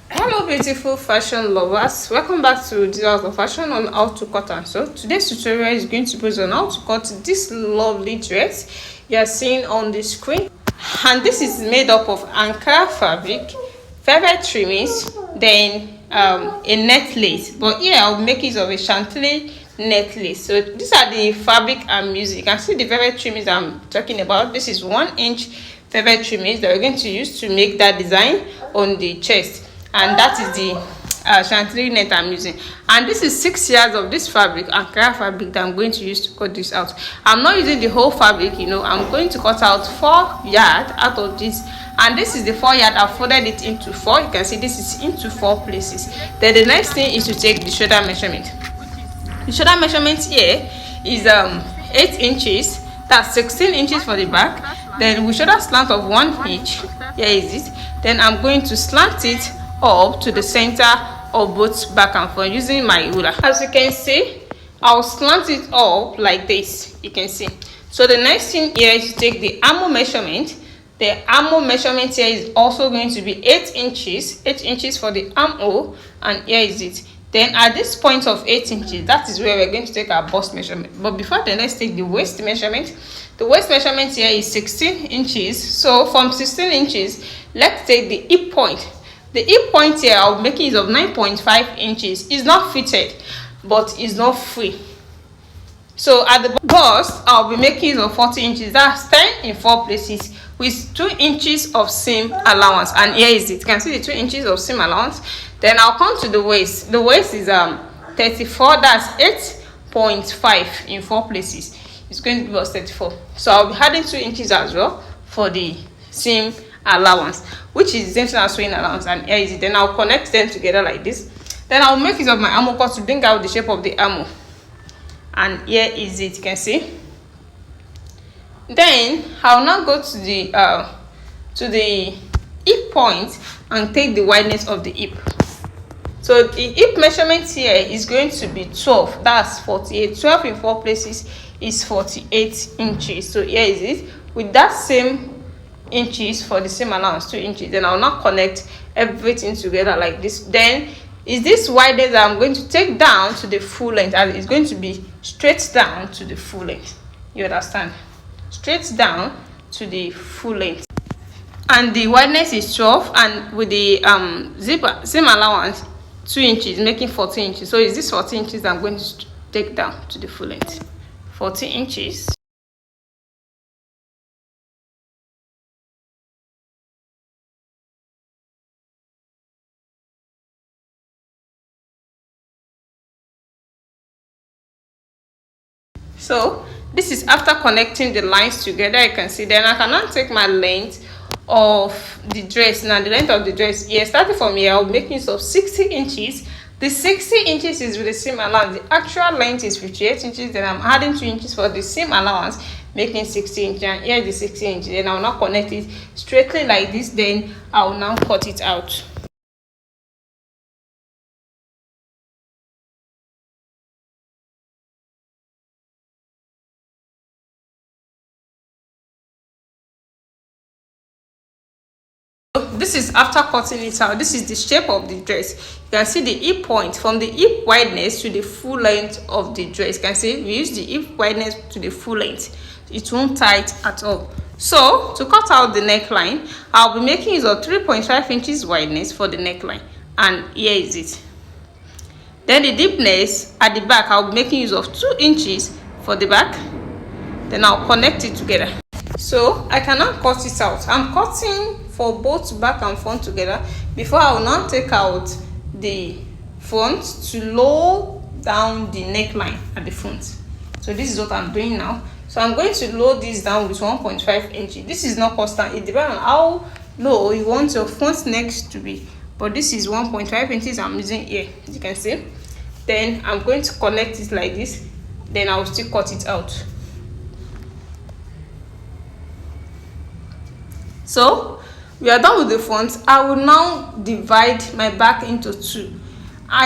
Hello beautiful fashion lovers, welcome back to this house of fashion on how to cut and sew. Today's tutorial is going to be on how to cut this lovely dress you are seeing on the screen, and this is made up of Ankara fabric, velvet trimmings, then a net lace, but here I'll make use of a chantilly net lace. So these are the fabric and music. You can see the velvet trimmings I'm talking about. This is 1-inch velvet trimmings that we're going to use to make that design on the chest, and that is the chantilly net I'm using. And this is 6 yards of this fabric, Ankara fabric, that I'm going to use to cut this out. I'm not using the whole fabric, I'm going to cut out 4 yards out of this, and this is the 4 yard. I've folded it into 4. You can see this is into 4 places. Then the next thing is to take the shoulder measurement. The shoulder measurement here is 8 inches. That's 16 inches for the back. Then with shoulder slant of 1 inch, here is it. Then I'm going to slant it up to the center of both back and front using my ruler. As you can see, I'll slant it up like this. You can see. So the next thing here is to take the armhole measurement. The armhole measurement here is also going to be 8 inches. 8 inches for the armhole, and here is it. Then at this point of 8 inches, that is where we're going to take our bust measurement. But before then, let's take the waist measurement. The waist measurement here is 16 inches. So from 16 inches, let's take the hip point. The hip point here, I'll make use of 9.5 inches. It's not fitted, but it's not free. So at the bust, I'll be making use of 40 inches. That's 10 in 4 places with 2 inches of seam allowance. And here is it. You can see the 2 inches of seam allowance. Then I'll come to the waist. The waist is 34. That's 8.5 in 4 places. It's going to be about 34. So I'll be adding 2 inches as well for the seam allowance, which is the same thing as sewing allowance. And here is it. Then I'll connect them together like this. Then I'll make use of my armhole cut to bring out the shape of the armhole. And here is it. You can see. Then I'll now go to the hip point and take the wideness of the hip. So the hip measurement here is going to be 12. That's 48. 12 in 4 places is 48 inches. So here is it. With that same inches for the same allowance, 2 inches. Then I'll now connect everything together like this. Then is this wideness that I'm going to take down to the full length, and it's going to be straight down to the full length. You understand? Straight down to the full length. And the wideness is 12, and with the seam allowance 2 inches, making 14 inches. So is this 14 inches I'm going to take down to the full length. 14 inches. So this is after connecting the lines together. You can see. Then I can now take my length of the dress. Now the length of the dress here, starting from here, I'll make use of 60 inches. The 60 inches is with the seam allowance. The actual length is 58 inches. Then I'm adding 2 inches for the seam allowance, making 60 inches. And here is the 60 inches. Then I'll now connect it straightly like this. Then I'll now cut it out. This is after cutting it out. This is the shape of the dress. You can see the hip point from the hip wideness to the full length of the dress. You can see we use the hip wideness to the full length. It won't tight at all. So to cut out the neckline, I'll be making use of 3.5 inches wideness for the neckline, and here is it. Then the deepness at the back, I'll be making use of 2 inches for the back. Then I'll connect it together. So I can now cut it out. I'm cutting for both back and front together before I will now take out the front to lower down the neckline at the front. So this is what I'm doing now. So I'm going to lower this down with 1.5 inches. This is not constant. It depends on how low you want your front neck to be. But this is 1.5 inches I'm using here. You can see. Then I'm going to connect it like this. Then I'll still cut it out. So we are done with the front. I will now divide my back into 2.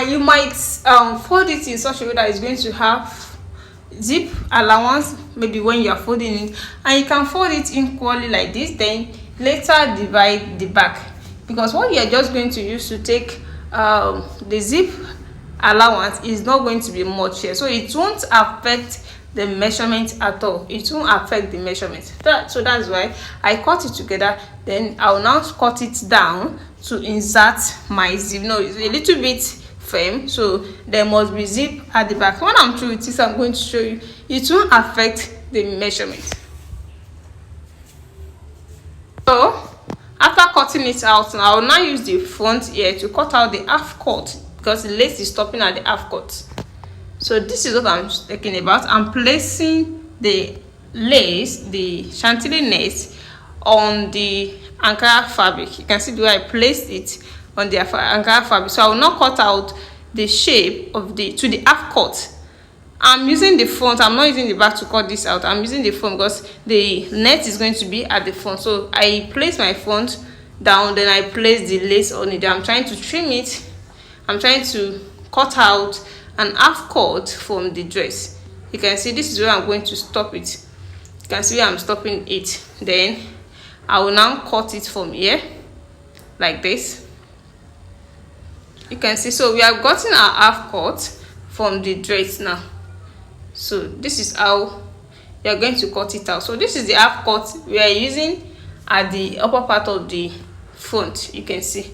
You might fold it in such a way that it's going to have zip allowance maybe when you are folding it, and you can fold it equally like this. Then later divide the back. because what you're just going to use to take the zip allowance is not going to be much here, so it won't affect the measurement at all. It won't affect the measurement. So that's why I cut it together. Then I'll now cut it down to insert my zip. No, it's a little bit firm, so there must be zip at the back. When I'm through with this, I'm going to show you. It won't affect the measurement. So after cutting it out, now I will now use the front here to cut out the half cut, because the lace is stopping at the half cut. So this is what I'm talking about. I'm placing the lace, the chantilly lace, on the Ankara fabric. You can see the way I placed it on the Ankara fabric. So I will not cut out the shape of the to the half cut. I'm using the front. I'm not using the back to cut this out. I'm using the front because the net is going to be at the front. So I place my front down, then I place the lace on it. I'm trying to trim it. I'm trying to cut out an half cut from the dress. You can see this is where I'm going to stop it. You can see where I'm stopping it. Then I will now cut it from here like this. You can see, so we have gotten our half cut from the dress now. So this is how we are going to cut it out. So this is the half cut we are using at the upper part of the front. You can see.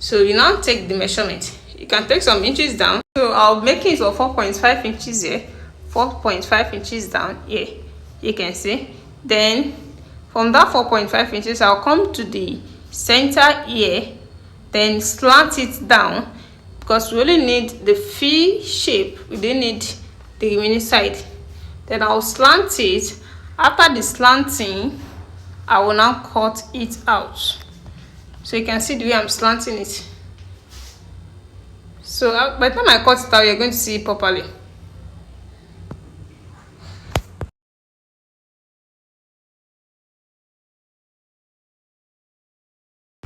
So you now take the measurement. You can take some inches down. So I'll make it for 4.5 inches here, 4.5 inches down here. You can see. Then from that 4.5 inches, I'll come to the center here, then slant it down, because we only need the V shape. We don't need the remaining side. Then I'll slant it. After the slanting, I will now cut it out. So you can see the way I'm slanting it. So by the time I cut it out, you're going to see it properly.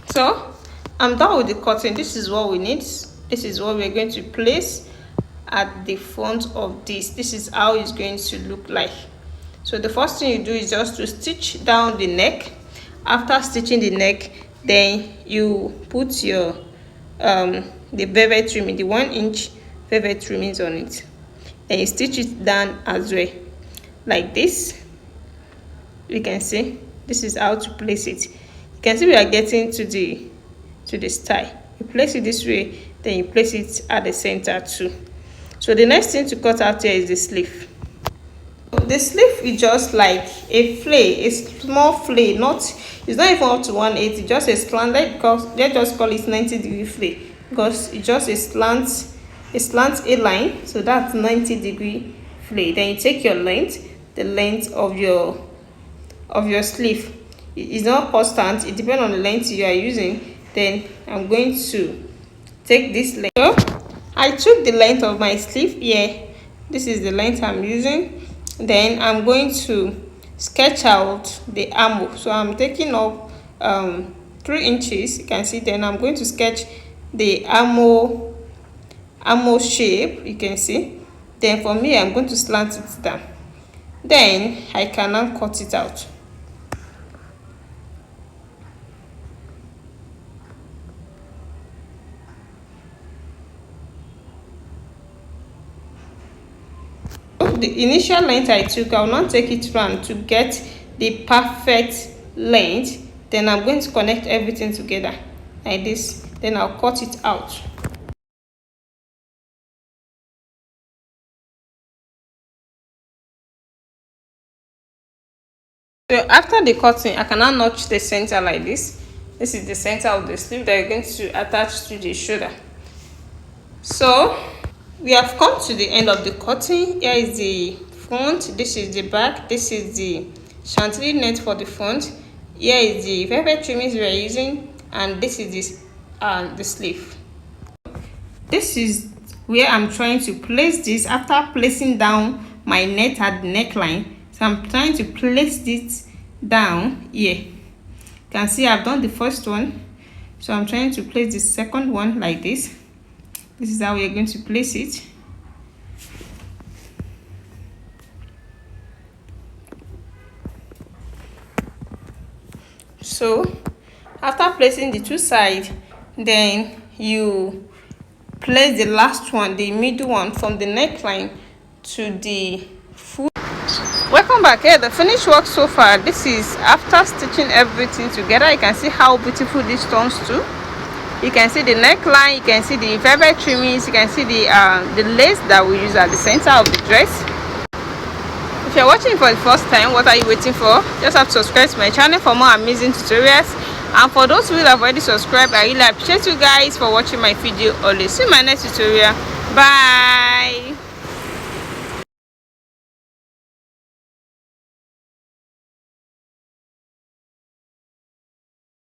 So I'm done with the cutting. This is what we need. This is what we're going to place at the front of this. This is how it's going to look like. So the first thing you do is just to stitch down the neck. After stitching the neck, then you put your the velvet trimming, the 1 inch velvet trimmings on it, and you stitch it down as well like this. You can see this is how to place it. You can see we are getting to the style. You place it this way, then you place it at the center too. So the next thing to cut out here is the sleeve. The sleeve is just like a flay, a small flay. It's not even up to 180, just a slant. Because they just call it 90-degree flay, because it's just a slant a line. So that's 90-degree flay. Then you take your length, the length of your sleeve. It's not constant. It depends on the length you are using. Then I'm going to take this length. So I took the length of my sleeve here. This is the length I'm using. Then I'm going to sketch out the armhole. So I'm taking up 3 inches. You can see. Then I'm going to sketch the armhole shape. You can see. Then for me, I'm going to slant it down. Then I can now cut it out. The initial length I took, I will not take it round to get the perfect length. Then I'm going to connect everything together like this. Then I'll cut it out. So after the cutting, I can now notch the center like this. This is the center of the sleeve that you're going to attach to the shoulder. So we have come to the end of the cutting. Here is the front, this is the back, this is the chantilly net for the front, here is the velvet trimmings we are using, and this is the sleeve. This is where I'm trying to place this after placing down my net at the neckline. So I'm trying to place this down here. You can see I've done the first one, so I'm trying to place the second one like this. This is how we are going to place it. So After placing the two sides, then you place the last one, the middle one, from the neckline to the foot. Welcome back. Here the finished work so far. This is after stitching everything together. You can see how beautiful this turns to. You can see the neckline, you can see the velvet trimmings, you can see the lace that we use at the center of the dress. If you're watching for the first time, what are you waiting for? Just have to subscribe to my channel for more amazing tutorials. And for those who have already subscribed, I really appreciate you guys for watching my video. Always see you in my next tutorial. Bye.